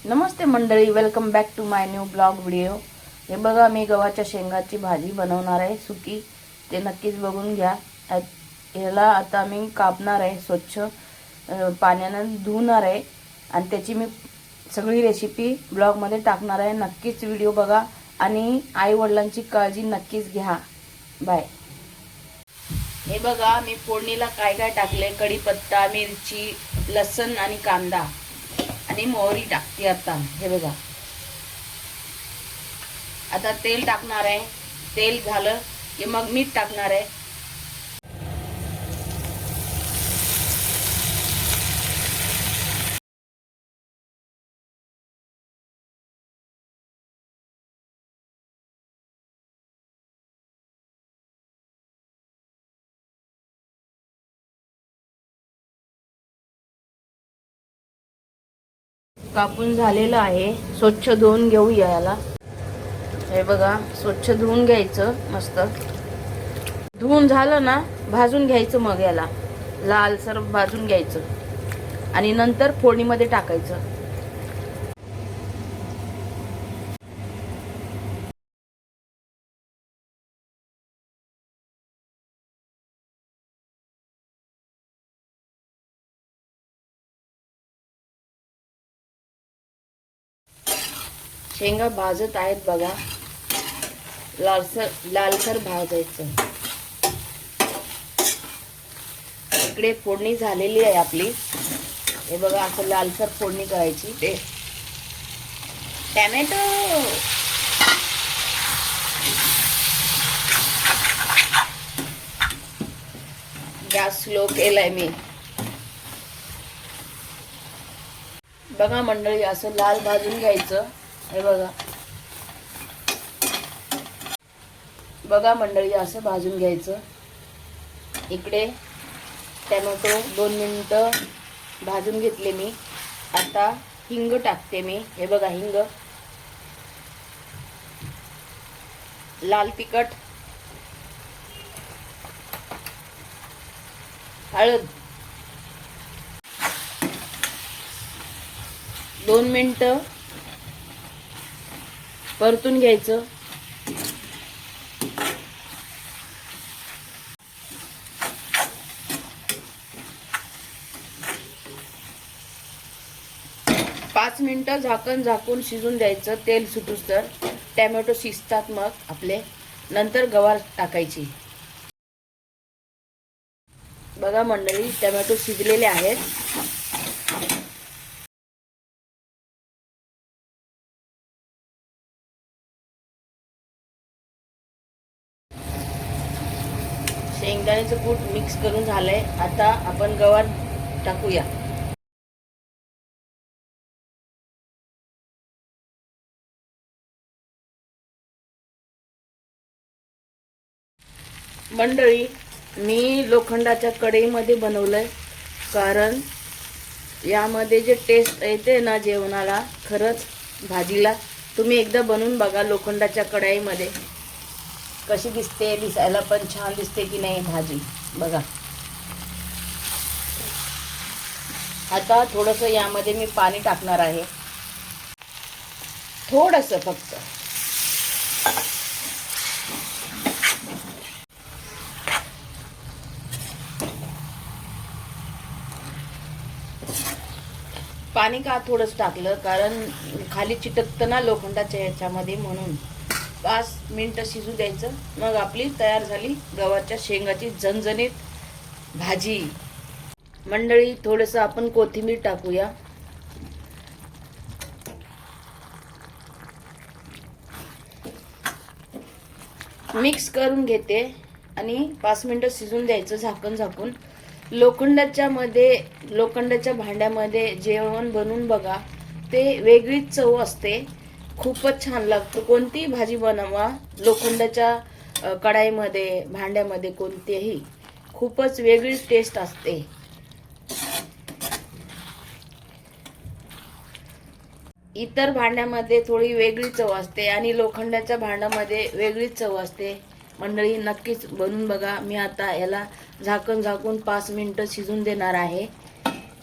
नमस्ते मंडळी, welcome back to my new blog video. हे बघा, मी गव्हाच्या शेंगाची भाजी बनवणार आहे सुकी। ते नक्कीच बघून घ्या। याला आता मी कापणार आहे, स्वच्छ पाण्याने धुणार आहे आणि त्याची मी सगळी रेसिपी ब्लॉगमध्ये टाकणार आहे। नक्कीच व्हिडिओ बघा आणि आई वडिलांची काळजी नक्कीच घ्या। बाय। हे बघा, मी फोडणीला काय काय टाकले, कढीपत्ता, मिरची, लसूण आणि कांदा आणि मोहरी टाकते आता। हे बघा, आता तेल टाकणार आहे। तेल झालं की मग मीठ टाकणार आहे। कापून झालेलं आहे, स्वच्छ धुवून घेऊया याला। हे बघा, स्वच्छ धुवून घ्यायचं मस्त। धुवून झालं ना, भाजून घ्यायचं। मग याला लालसर भाजून घ्यायचं आणि नंतर फोडणीमध्ये टाकायचं। शेंगा भाजत आहेत बघा, लालसर लालसर भाजायचं। इकडे फोडणी झालेली आहे आपली। हे बघा, असं लालसर फोडणी करायची। ते टॅमॅटो गॅस स्लो केलाय मी। बघा मंडळी, असं लाल भाजून घ्यायचं। हे बघा बघा मंडळी, असं भाजून घ्यायचं। इकडे टॅमॅटो 2 मिनिटं भाजून घेतले मी। आता हिंग टाकते मी। हे बघा, हिंग, लाल तिखट, हळद, 2 मिनिटं परतून घ्यायचं। पाच मिनिटं झाकून शिजून द्यायचं, तेल सुटूस तर। टॅमॅटो शिजतात मग आपले, नंतर गवार टाकायची। बघा मंडळी, टॅमॅटो शिजलेले आहेत। शेंगदाण्याचं कूट मिक्स करून झालंय। आता आपण गवार टाकूया। मंडळी, मी लोखंडाच्या कढईमध्ये बनवलंय, कारण यामध्ये जे टेस्ट येते ना जेवणाला, खरंच भाजीला, तुम्ही एकदा बनवून बघा लोखंडाच्या कढईमध्ये। कशी दिसते, दिसायला पण छान दिसते की नाही भाजी, बघा। आता थोडंसं यामध्ये मी पाणी टाकणार आहे, थोडंसं फक्त। पाणी का थोडंच टाकलं, कारण खाली चिटकतं ना लोखंडाच्या ह्याच्यामध्ये, म्हणून। 5 मिनिटं शिजू द्यायचं, मग आपली तयार झाली गव्हाच्या शेंगाची झणझणीत भाजी। मंडळी, थोडंसं आपण कोथिंबीर टाकूया। मिक्स करून घेते आणि 5 मिनिटं शिजून द्यायचं झाकून। लोखंडाच्या भांड्यामध्ये जेवण बनवून बघा, ते वेगळीच चव असते। खूपच छान लागतं। कोणतीही भाजी बनवा लोखंडाच्या कढाईमध्ये, भांड्यामध्ये, कोणतेही, खूपच वेगळीच टेस्ट असते। इतर भांड्यामध्ये थोडी वेगळी चव असते आणि लोखंडाच्या भांड्यामध्ये वेगळीच चव असते। मंडळी, नक्कीच बनवून बघा। मी आता याला झाकून 5 मिनिटं शिजून देणार आहे।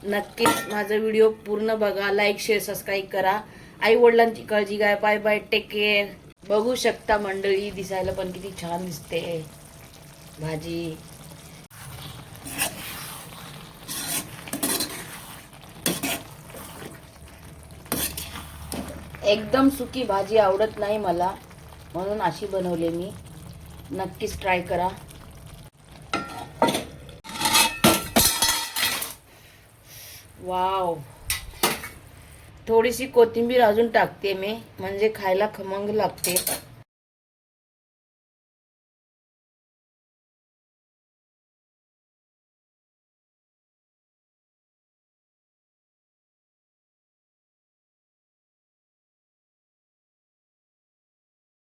नक्कीच माझा व्हिडिओ पूर्ण बघा, लाईक शेअर सबस्क्राईब करा. आई वडिलांची काळजी घ्या. Bye bye, take care. बघू शकता मंडळी, दिसायला पण किती छान दिसते भाजी. एकदम सुकी भाजी आवडत नाही मला, म्हणून अशी बनवले मी. नक्कीच ट्राय करा. वाव. थोडीशी कोथिंबीर अजून टाकते मी, म्हणजे खायला खमंग लागते.